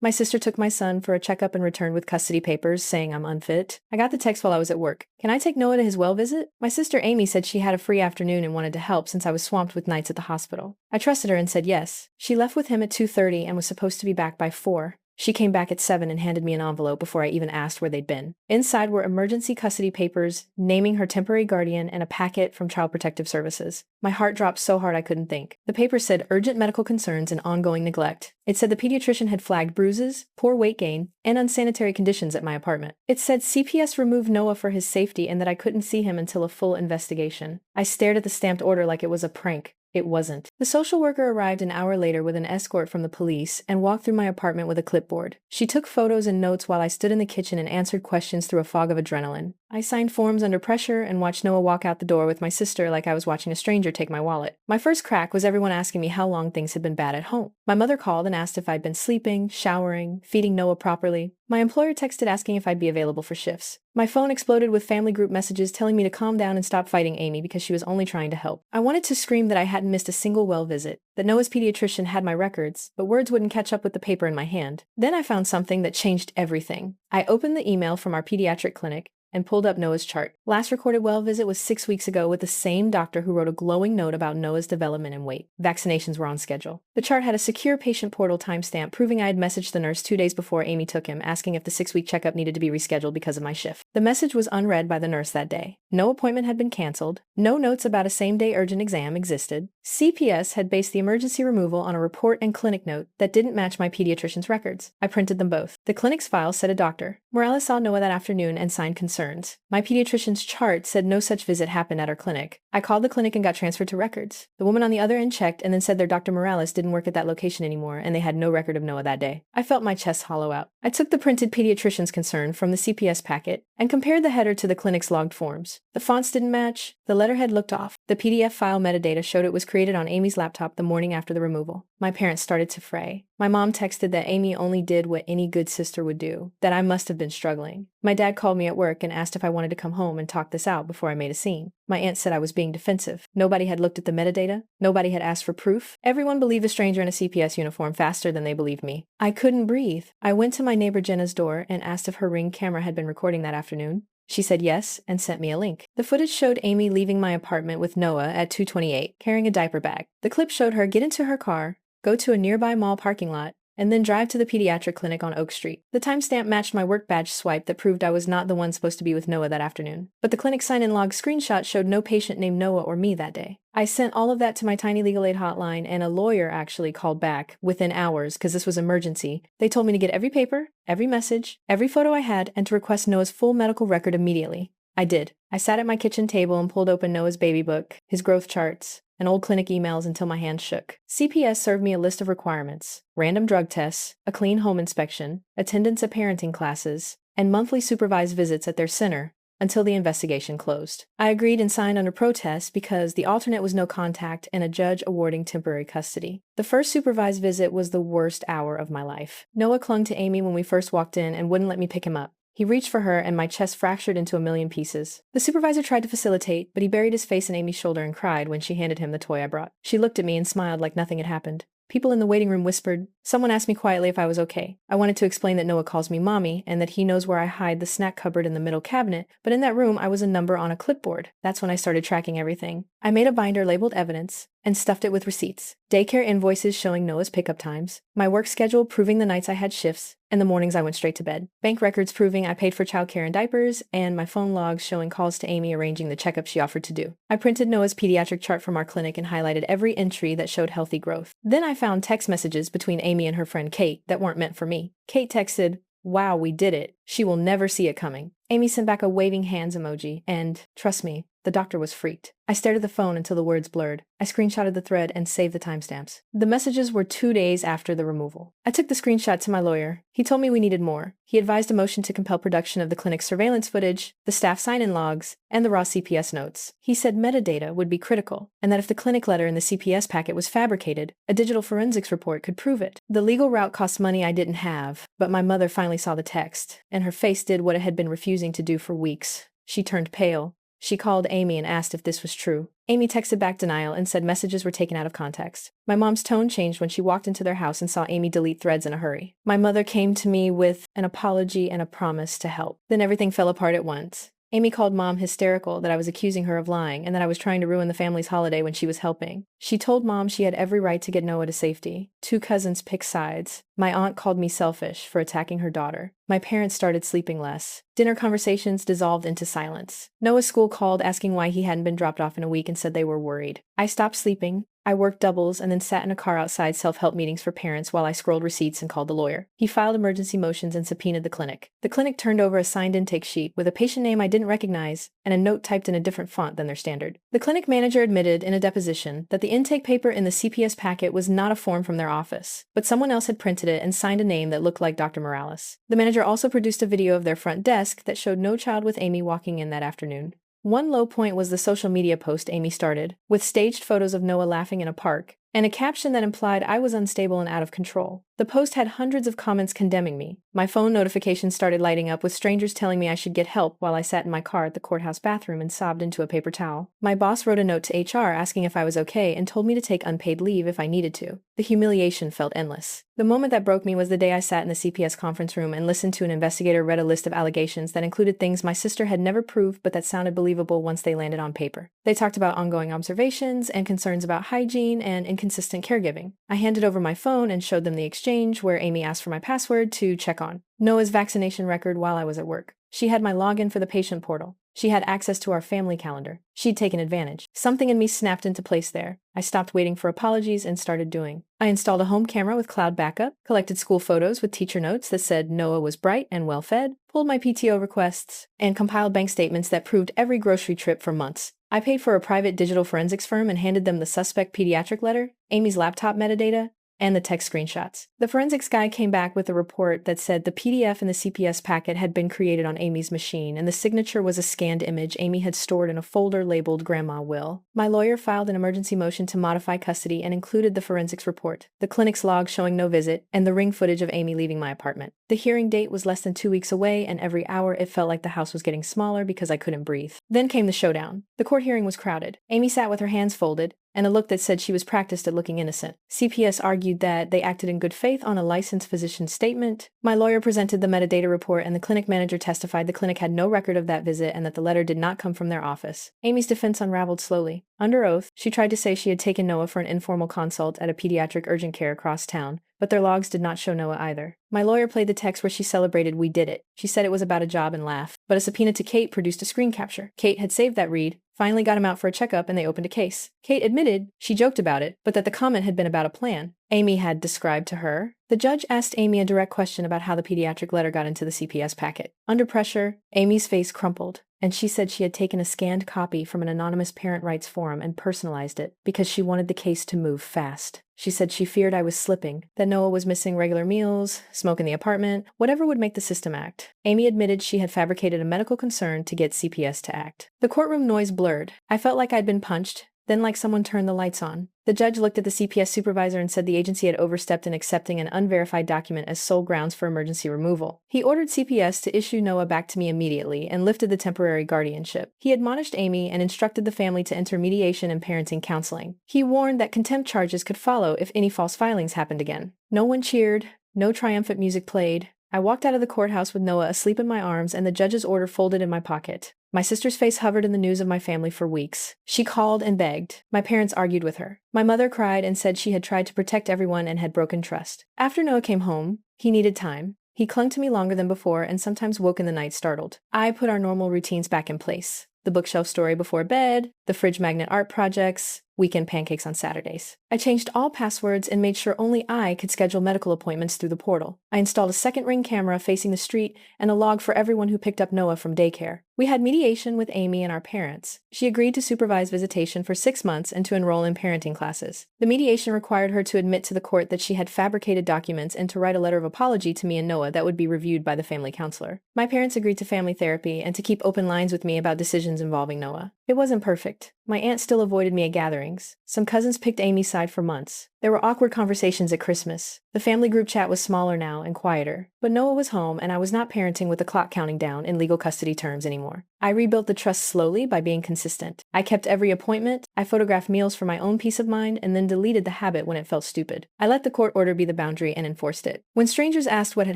My sister took my son for a checkup and returned with custody papers saying I'm unfit. I got the text while I was at work. Can I take Noah to his well visit? My sister Amy said she had a free afternoon and wanted to help since I was swamped with nights at the hospital. I trusted her and said yes. She left with him at 2:30 and was supposed to be back by 4. She came back at 7 and handed me an envelope before I even asked where they'd been. Inside were emergency custody papers, naming her temporary guardian, and a packet from Child Protective Services. My heart dropped so hard I couldn't think. The paper said urgent medical concerns and ongoing neglect. It said the pediatrician had flagged bruises, poor weight gain, and unsanitary conditions at my apartment. It said CPS removed Noah for his safety and that I couldn't see him until a full investigation. I stared at the stamped order like it was a prank. It wasn't. The social worker arrived an hour later with an escort from the police and walked through my apartment with a clipboard. She took photos and notes while I stood in the kitchen and answered questions through a fog of adrenaline. I signed forms under pressure and watched Noah walk out the door with my sister like I was watching a stranger take my wallet. My first crack was everyone asking me how long things had been bad at home. My mother called and asked if I'd been sleeping, showering, feeding Noah properly. My employer texted asking if I'd be available for shifts. My phone exploded with family group messages telling me to calm down and stop fighting Amy because she was only trying to help. I wanted to scream that I hadn't missed a single well visit, that Noah's pediatrician had my records, but words wouldn't catch up with the paper in my hand. Then I found something that changed everything. I opened the email from our pediatric clinic and pulled up Noah's chart. Last recorded well visit was 6 weeks ago with the same doctor who wrote a glowing note about Noah's development and weight. Vaccinations were on schedule. The chart had a secure patient portal timestamp proving I had messaged the nurse 2 days before Amy took him, asking if the 6-week checkup needed to be rescheduled because of my shift. The message was unread by the nurse that day. No appointment had been canceled. No notes about a same-day urgent exam existed. CPS had based the emergency removal on a report and clinic note that didn't match my pediatrician's records. I printed them both. The clinic's file said a doctor. Morales saw Noah that afternoon and signed concerns. My pediatrician's chart said no such visit happened at our clinic. I called the clinic and got transferred to records. The woman on the other end checked and then said their Dr. Morales didn't work at that location anymore and they had no record of Noah that day. I felt my chest hollow out. I took the printed pediatrician's concern from the CPS packet and compared the header to the clinic's logged forms. The fonts didn't match. The letterhead looked off. The PDF file metadata showed it was created on Amy's laptop the morning after the removal. My parents started to fray. My mom texted that Amy only did what any good sister would do, that I must have been struggling. My dad called me at work and asked if I wanted to come home and talk this out before I made a scene. My aunt said I was being defensive. Nobody had looked at the metadata. Nobody had asked for proof. Everyone believed a stranger in a CPS uniform faster than they believed me. I couldn't breathe. I went to my neighbor Jenna's door and asked if her Ring camera had been recording that afternoon. She said yes and sent me a link. The footage showed Amy leaving my apartment with Noah at 2:28, carrying a diaper bag. The clip showed her get into her car, go to a nearby mall parking lot, and then drive to the pediatric clinic on Oak Street. The timestamp matched my work badge swipe that proved I was not the one supposed to be with Noah that afternoon. But the clinic sign-in log screenshot showed no patient named Noah or me that day. I sent all of that to my tiny legal aid hotline, and a lawyer actually called back within hours because this was emergency. They told me to get every paper, every message, every photo I had, and to request Noah's full medical record immediately. I did. I sat at my kitchen table and pulled open Noah's baby book, his growth charts, and old clinic emails until my hands shook. CPS served me a list of requirements: random drug tests, a clean home inspection, attendance at parenting classes, and monthly supervised visits at their center until the investigation closed. I agreed and signed under protest because the alternate was no contact and a judge awarding temporary custody. The first supervised visit was the worst hour of my life. Noah clung to Amy when we first walked in and wouldn't let me pick him up. He reached for her and my chest fractured into a million pieces. The supervisor tried to facilitate, but he buried his face in Amy's shoulder and cried when she handed him the toy I brought. She looked at me and smiled like nothing had happened. People in the waiting room whispered. Someone asked me quietly if I was okay. I wanted to explain that Noah calls me mommy and that he knows where I hide the snack cupboard in the middle cabinet, but in that room I was a number on a clipboard. That's when I started tracking everything. I made a binder labeled evidence and stuffed it with receipts. Daycare invoices showing Noah's pickup times, my work schedule proving the nights I had shifts, and the mornings I went straight to bed. Bank records proving I paid for childcare and diapers, and my phone logs showing calls to Amy arranging the checkup she offered to do. I printed Noah's pediatric chart from our clinic and highlighted every entry that showed healthy growth. Then I found text messages between Amy and her friend Kate that weren't meant for me. Kate texted, "Wow, we did it. She will never see it coming." Amy sent back a waving hands emoji, and, trust me, the doctor was freaked. I stared at the phone until the words blurred. I screenshotted the thread and saved the timestamps. The messages were 2 days after the removal. I took the screenshot to my lawyer. He told me we needed more. He advised a motion to compel production of the clinic's surveillance footage, the staff sign-in logs, and the raw CPS notes. He said metadata would be critical, and that if the clinic letter in the CPS packet was fabricated, a digital forensics report could prove it. The legal route cost money I didn't have, but my mother finally saw the text, and her face did what it had been refusing to do for weeks. She turned pale. She called Amy and asked if this was true. Amy texted back denial and said messages were taken out of context. My mom's tone changed when she walked into their house and saw Amy delete threads in a hurry. My mother came to me with an apology and a promise to help. Then everything fell apart at once. Amy called Mom hysterical that I was accusing her of lying and that I was trying to ruin the family's holiday when she was helping. She told Mom she had every right to get Noah to safety. 2 cousins picked sides. My aunt called me selfish for attacking her daughter. My parents started sleeping less. Dinner conversations dissolved into silence. Noah's school called asking why he hadn't been dropped off in a week and said they were worried. I stopped sleeping. I worked doubles and then sat in a car outside self-help meetings for parents while I scrolled receipts and called the lawyer. He filed emergency motions and subpoenaed the clinic. The clinic turned over a signed intake sheet with a patient name I didn't recognize and a note typed in a different font than their standard. The clinic manager admitted in a deposition that the intake paper in the CPS packet was not a form from their office, but someone else had printed it and signed a name that looked like Dr. Morales. The manager also produced a video of their front desk that showed no child with Amy walking in that afternoon. One low point was the social media post Amy started, with staged photos of Noah laughing in a park, and a caption that implied I was unstable and out of control. The post had hundreds of comments condemning me. My phone notifications started lighting up with strangers telling me I should get help while I sat in my car at the courthouse bathroom and sobbed into a paper towel. My boss wrote a note to HR asking if I was okay and told me to take unpaid leave if I needed to. The humiliation felt endless. The moment that broke me was the day I sat in the CPS conference room and listened to an investigator read a list of allegations that included things my sister had never proved but that sounded believable once they landed on paper. They talked about ongoing observations and concerns about hygiene and inconsistent caregiving. I handed over my phone and showed them the exchange where Amy asked for my password to check on Noah's vaccination record while I was at work. She had my login for the patient portal. She had access to our family calendar. She'd taken advantage. Something in me snapped into place there. I stopped waiting for apologies and started doing. I installed a home camera with cloud backup, collected school photos with teacher notes that said Noah was bright and well-fed, pulled my PTO requests, and compiled bank statements that proved every grocery trip for months. I paid for a private digital forensics firm and handed them the suspect pediatric letter, Amy's laptop metadata, and the text screenshots. The forensics guy came back with a report that said the PDF in the CPS packet had been created on Amy's machine, and the signature was a scanned image Amy had stored in a folder labeled Grandma Will. My lawyer filed an emergency motion to modify custody and included the forensics report, the clinic's log showing no visit, and the ring footage of Amy leaving my apartment. The hearing date was less than 2 weeks away, and every hour it felt like the house was getting smaller because I couldn't breathe. Then came the showdown. The court hearing was crowded. Amy sat with her hands folded, and a look that said she was practiced at looking innocent. CPS argued that they acted in good faith on a licensed physician's statement. My lawyer presented the metadata report, and the clinic manager testified the clinic had no record of that visit and that the letter did not come from their office. Amy's defense unraveled slowly. Under oath, she tried to say she had taken Noah for an informal consult at a pediatric urgent care across town, but their logs did not show Noah either. My lawyer played the text where she celebrated we did it. She said it was about a job and laughed, but a subpoena to Kate produced a screen capture. Kate had saved that read, finally got him out for a checkup, and they opened a case. Kate admitted she joked about it, but that the comment had been about a plan Amy had described to her. The judge asked Amy a direct question about how the pediatric letter got into the CPS packet. Under pressure, Amy's face crumpled, and she said she had taken a scanned copy from an anonymous parent rights forum and personalized it because she wanted the case to move fast. She said she feared I was slipping, that Noah was missing regular meals, smoke in the apartment, whatever would make the system act. Amy admitted she had fabricated a medical concern to get CPS to act. The courtroom noise blurred. I felt like I'd been punched, then like someone turned the lights on. The judge looked at the CPS supervisor and said the agency had overstepped in accepting an unverified document as sole grounds for emergency removal. He ordered CPS to issue Noah back to me immediately and lifted the temporary guardianship. He admonished Amy and instructed the family to enter mediation and parenting counseling. He warned that contempt charges could follow if any false filings happened again. No one cheered. No triumphant music played. I walked out of the courthouse with Noah asleep in my arms and the judge's order folded in my pocket. My sister's face hovered in the news of my family for weeks. She called and begged. My parents argued with her. My mother cried and said she had tried to protect everyone and had broken trust. After Noah came home, he needed time. He clung to me longer than before and sometimes woke in the night startled. I put our normal routines back in place. The bookshelf story before bed, the fridge magnet art projects, weekend pancakes on Saturdays. I changed all passwords and made sure only I could schedule medical appointments through the portal. I installed a second Ring camera facing the street and a log for everyone who picked up Noah from daycare. We had mediation with Amy and our parents. She agreed to supervise visitation for 6 months and to enroll in parenting classes. The mediation required her to admit to the court that she had fabricated documents and to write a letter of apology to me and Noah that would be reviewed by the family counselor. My parents agreed to family therapy and to keep open lines with me about decisions involving Noah. It wasn't perfect. My aunt still avoided me at gatherings. Some cousins picked Amy's side for months. There were awkward conversations at Christmas. The family group chat was smaller now and quieter. But Noah was home, and I was not parenting with the clock counting down in legal custody terms anymore. I rebuilt the trust slowly by being consistent. I kept every appointment, I photographed meals for my own peace of mind, and then deleted the habit when it felt stupid. I let the court order be the boundary and enforced it. When strangers asked what had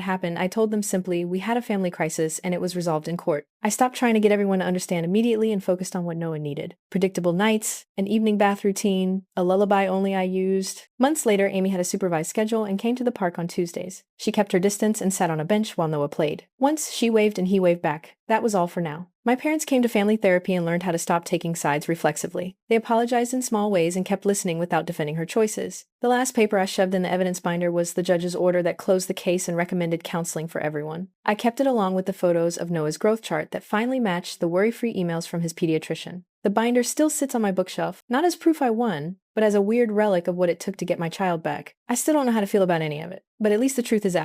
happened, I told them simply, we had a family crisis and it was resolved in court. I stopped trying to get everyone to understand immediately and focused on what no one needed. Predictable nights, an evening bath routine, a lullaby only I used. Months later, Amy had a supervised schedule and came to the park on Tuesdays. She kept her distance and sat on a bench while Noah played. Once, she waved and he waved back. That was all for now. My parents came to family therapy and learned how to stop taking sides reflexively. They apologized in small ways and kept listening without defending her choices. The last paper I shoved in the evidence binder was the judge's order that closed the case and recommended counseling for everyone. I kept it along with the photos of Noah's growth chart that finally matched the worry-free emails from his pediatrician. The binder still sits on my bookshelf, not as proof I won, but as a weird relic of what it took to get my child back. I still don't know how to feel about any of it, but at least the truth is out.